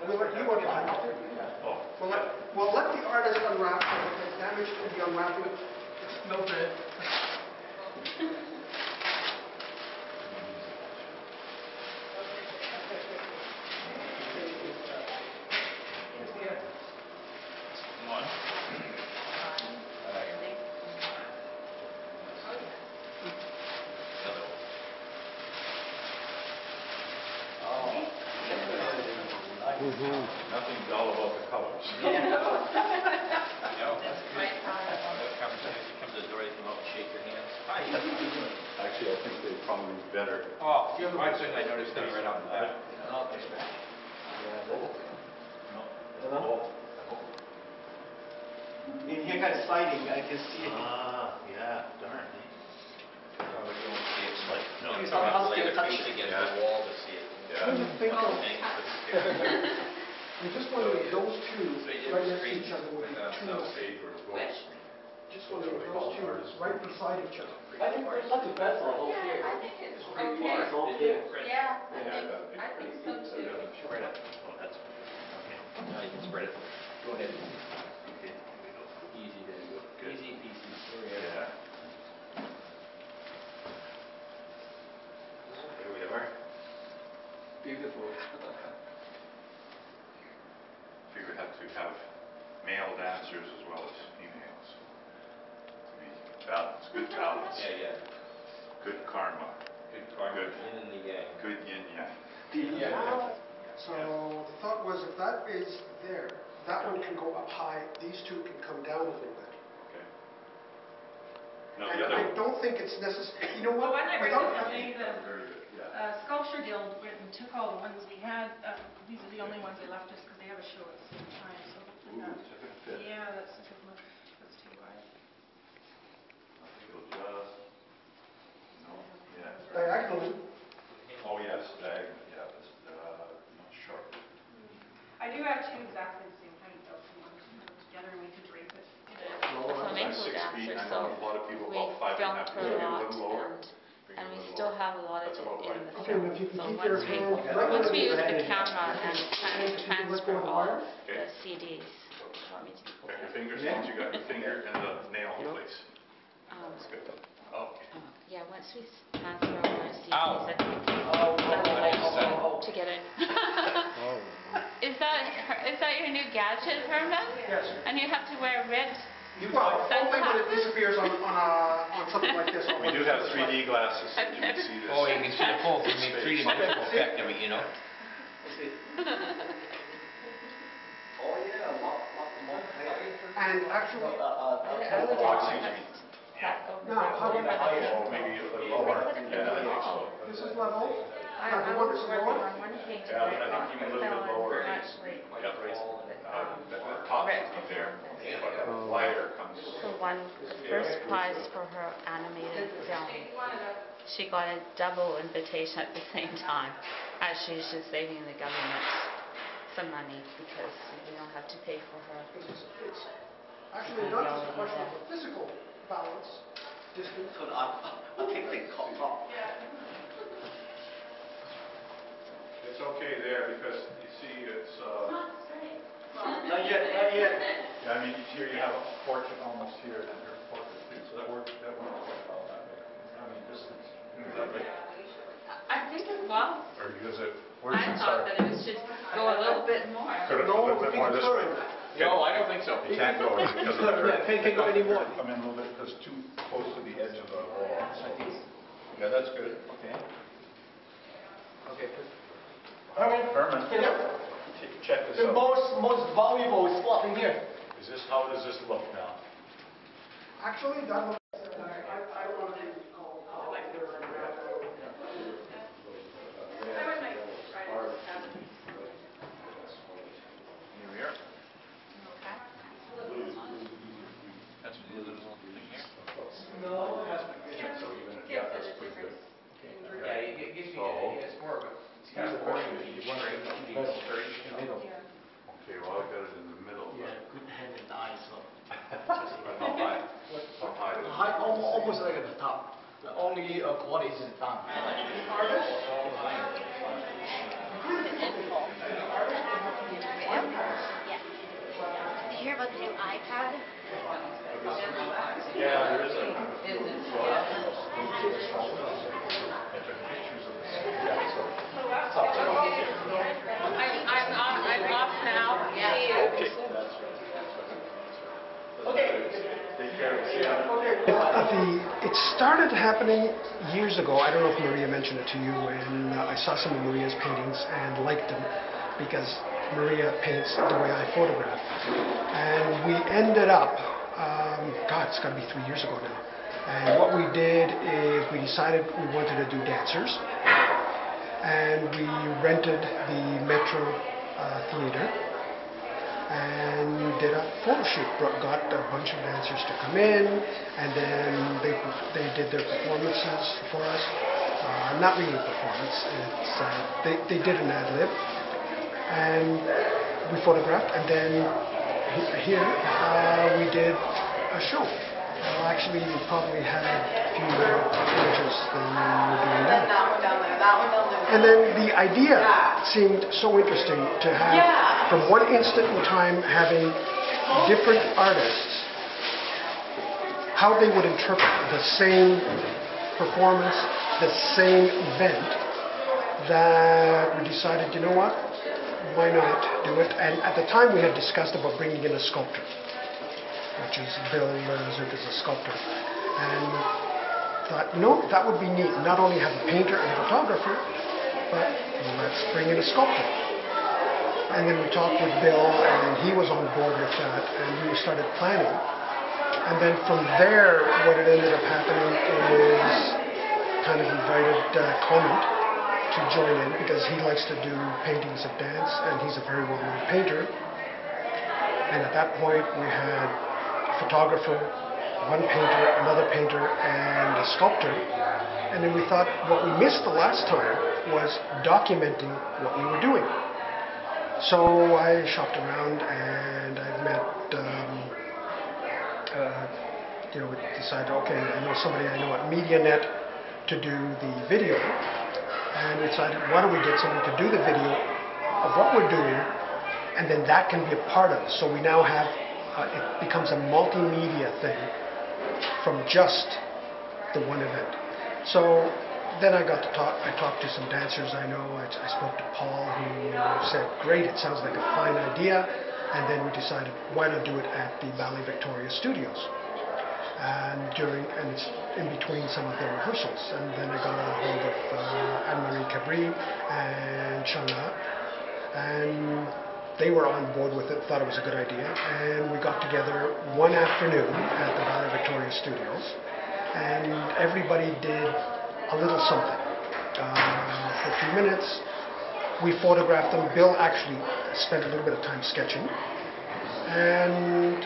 We'll let you unwrap it. We'll let the artist unwrap it. If there's damage to the unwrapping, it's no good. Nothing dull about the colors. Come to the door, you come out and shake your hands. Hi. Actually, I think they'd probably be better. Oh, I noticed that right off the bat. In here kind of sliding, I can see it. Ah, yeah, darn. Probably don't see it like, no, It's you have to not lay the touch face it. against the wall to see it. Yeah. When you think of, Yeah. you just wonder if those two So you did right this next to great each other would be two. Saber as well. Just wonder if those two right beside each other. I think it's not too bad for a whole year. I think it's pretty okay. far, whole year. Yeah, I think so too. Spread it. Oh, that's okay. Now you can spread it. Go ahead. Okay. Easy, there you go. Good. Easy peasy. Yeah. There we are. Beautiful. Figured had to have male dancers as well as females to be balanced. Good balance. Yeah. Good karma. Good karma. Good. Yin and the yang. Good yin yang. Now, so the thought was if that is there, that one can go up high, these two can come down a little bit. Okay. No, And the other I don't think it's necessary. You know Well, what? when I Without originally having- made very good. Yeah. Sculpture Guild went and took all the ones we had. These are the only ones they left us because they have a show at the same time. So hopefully Ooh, it's a good fit. yeah, that's a good one. That's too wide. I think it'll just. No. Yeah. Diagonally. Oh yes, diagonal. Yeah, that's not sharp. I do have two exactly the same height though. If you want to put them together and we could drape it. I'm flamenco 6 feet. dancer, I so know a lot of people we about 5 and a filmed half. her Maybe a a lot, little lower. and we still have a lot of That's it about in right. the Okay, film. if you can So keep your hand right once we under use the the camera and transfer all the Okay. CDs, you want me to Got your fingers, once you got your finger and the nail in place. That's good. Okay. yeah, once we transfer all our CDs, Ow. I think we can to get it. Is that your new gadget, Herman? Yes. And you have to wear red. Well, only when it disappears on something like this. We do have 3D glasses, so you can see this. Oh, you can see the full 3D effect of it, you know. Oh yeah, lot more. And actually, Now, how do you- Oh, maybe a little lower. Yeah, I think so. this is level. I Now, do you want was this working lower? on one page Yeah, where I think even a little bit lower. actually Yeah, the top should be there, but the lighter comes. who won the first prize for her animated film. She got a double invitation at the same time, as she's just saving the government some money because we don't have to pay for her. It's actually not just a question of physical balance, distance. So I'll take the top. It's okay there because you see it's, Not yet. yeah, I mean, here you have a portrait almost here and there's a portrait too, so that works quite well that way. I mean, distance. Is that right? I think it was. Or because it, where's I it thought start? that it was just go a little bit more. Could have gone a little bit more this way. No, I don't think so. You can't go because of the curve. Can't go anymore. Come in a little bit because it's too close to the edge of the wall. So. Yeah, that's good. Okay. Okay. Herman, check this The out. most valuable spot in here. Is this, how does this look now? Actually, that looks. I don't want to be called. I would make Here we are. That's the little thing here. No, it has to be. So even, yeah, that's pretty good. Yeah, it gives you, it's more of a, it's kind of boring to be straight, to be straight, you know. Okay, well, I got it in the middle. Yeah, good hand and eye, so. But how high? How high? The height almost like at the top. The only quality is down. Artist? about the new iPad? Yeah, there is a. I'm off now. See you. It started happening years ago. I don't know if Maria mentioned it to you, when I saw some of Maria's paintings and liked them because Maria paints the way I photograph. And we ended up, it's got to be 3 years ago now. And what we did is we decided we wanted to do dancers. And we rented the Metro Theater and did a photo shoot. Got a bunch of dancers to come in, and then they did their performances for us. Not really a performance. They did an ad lib, and we photographed. And then here we did a show. Actually, we probably had a few more images than we're doing now. And then the idea seemed so interesting to have, from one instant in time, having different artists, how they would interpret the same performance, the same event, that we decided, you know what, why not do it? And at the time we had discussed about bringing in a sculptor, which is Bill Zuk is a sculptor. And thought, that would be neat. Not only have a painter and a photographer, but let's bring in a sculptor. And then we talked with Bill, and he was on board with that, and we started planning. And then from there, what it ended up happening is kind of invited Clement to join in, because he likes to do paintings of dance, and he's a very well-known painter. And at that point, we had photographer, one painter, another painter, and a sculptor. And then we thought what we missed the last time was documenting what we were doing. So I shopped around, and I met, we decided, okay, I know somebody I know at MediaNet to do the video. And we decided, why don't we get someone to do the video of what we're doing, and then that can be a part of it. So we now have it becomes a multimedia thing from just the one event. So then I talked to some dancers I know. I spoke to Paul, who said, great, it sounds like a fine idea. And then we decided, why not do it at the Ballet Victoria Studios? And it's in between some of the rehearsals. And then I got a hold of Anne-Marie Cabri and Shana, and they were on board with it, thought it was a good idea, and we got together one afternoon at the Ballet Victoria Studios, and everybody did a little something. For a few minutes, we photographed them. Bill actually spent a little bit of time sketching, and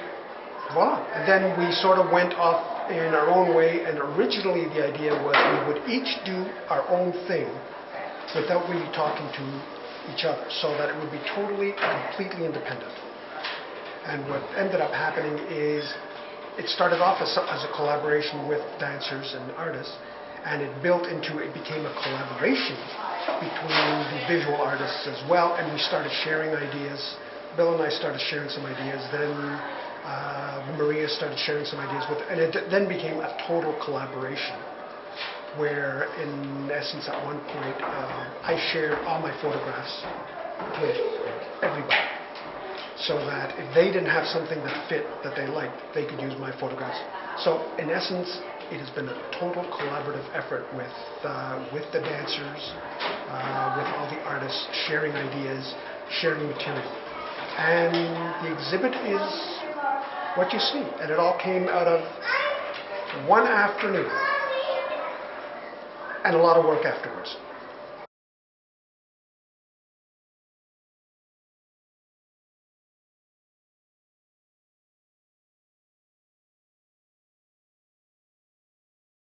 voila. And then we sort of went off in our own way, and originally the idea was we would each do our own thing without really talking to each other, so that it would be totally, completely independent. And what ended up happening is it started off as a collaboration with dancers and artists, and it became a collaboration between the visual artists as well, and we started sharing ideas. Bill and I started sharing some ideas, then Maria started sharing some ideas and it then became a total collaboration, where in essence at one point I shared all my photographs with everybody, so that if they didn't have something that fit, that they liked, they could use my photographs. So in essence, it has been a total collaborative effort with the dancers, with all the artists, sharing ideas, sharing material. And the exhibit is what you see, and it all came out of one afternoon and a lot of work afterwards.